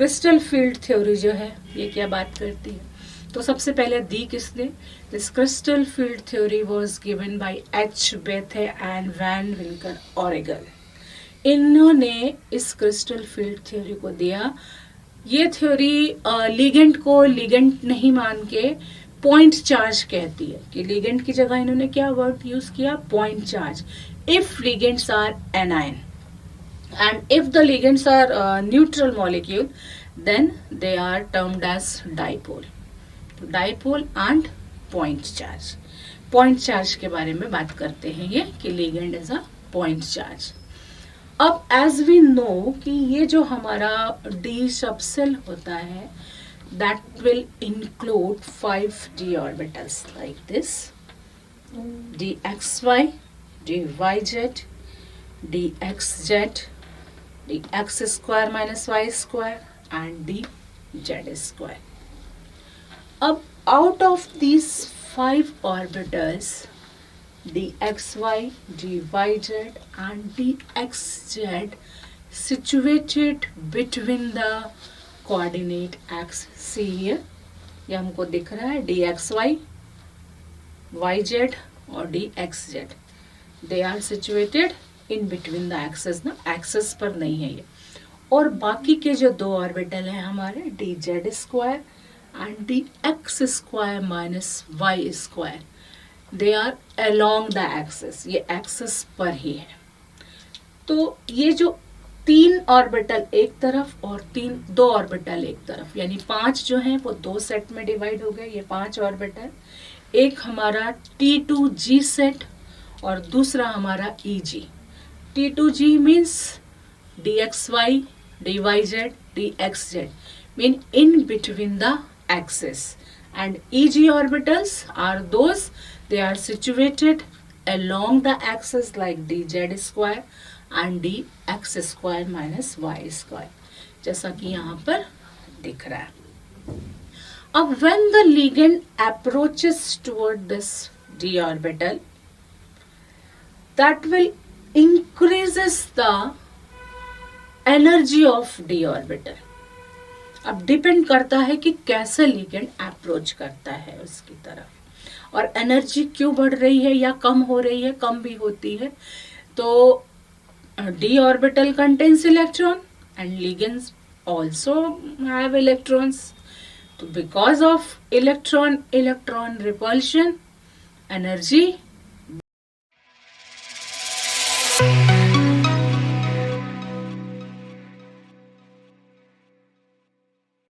Crystal field theory जो है ये क्या बात करती है? तो सबसे पहले दी किसने? This crystal field theory was given by H Bethe and van Vleck Orgel. इन्होंने इस क्रिस्टल फील्ड थ्योरी को दिया। ये थ्योरी लिगेंड को लिगेंड नहीं मान के पॉइंट चार्ज कहती है कि लिगेंड की जगह इन्होंने क्या वर्ड यूज किया? Point charge. If ligands are anion and if the ligands are neutral molecule, then they are termed as dipole. तो dipole and point charge. Point charge के बारे में बात करते हैं ये कि ligand is a point charge. अब as we know कि ये जो हमारा d subshell होता है that will include 5 d orbitals like this: dxy, dyz, dxz, dx square minus y square and dz square. अब out of these 5 orbitals, dxy, dyz and dxz situated between the coordinate axis. See here, ये हमको दिख रहा है dxy, yz और dxz. They are situated in between the axes ना, axes पर नहीं है ये। और बाकी के जो 2 ऑर्बिटल हैं हमारे d z square and d x square minus y square, they are along the axes, ये एक्सेस पर ही है। तो ये जो 3 ऑर्बिटल एक तरफ और 2 ऑर्बिटल एक तरफ, यानी 5 जो हैं वो 2 सेट में डिवाइड हो गए। ये 5 ऑर्बिटल, एक हमारा T2G सेट और दूसरा हमारा EG। T2G means dxy, dyz, dxz, mean in between the axis, and EG orbitals are those, they are situated along the axis like dz square and dx square minus y square, जैसा कि यहाँ पर दिख रहा है। अब when the ligand approaches toward this d orbital, that will increases the energy of d orbital. अब depend करता है कि कैसे लिगेंड अप्रोच करता है उसकी तरफ, और एनर्जी क्यों बढ़ रही है या कम हो रही है, कम भी होती है। तो d orbital contains electron and ligands also have electrons. So because of electron repulsion, energy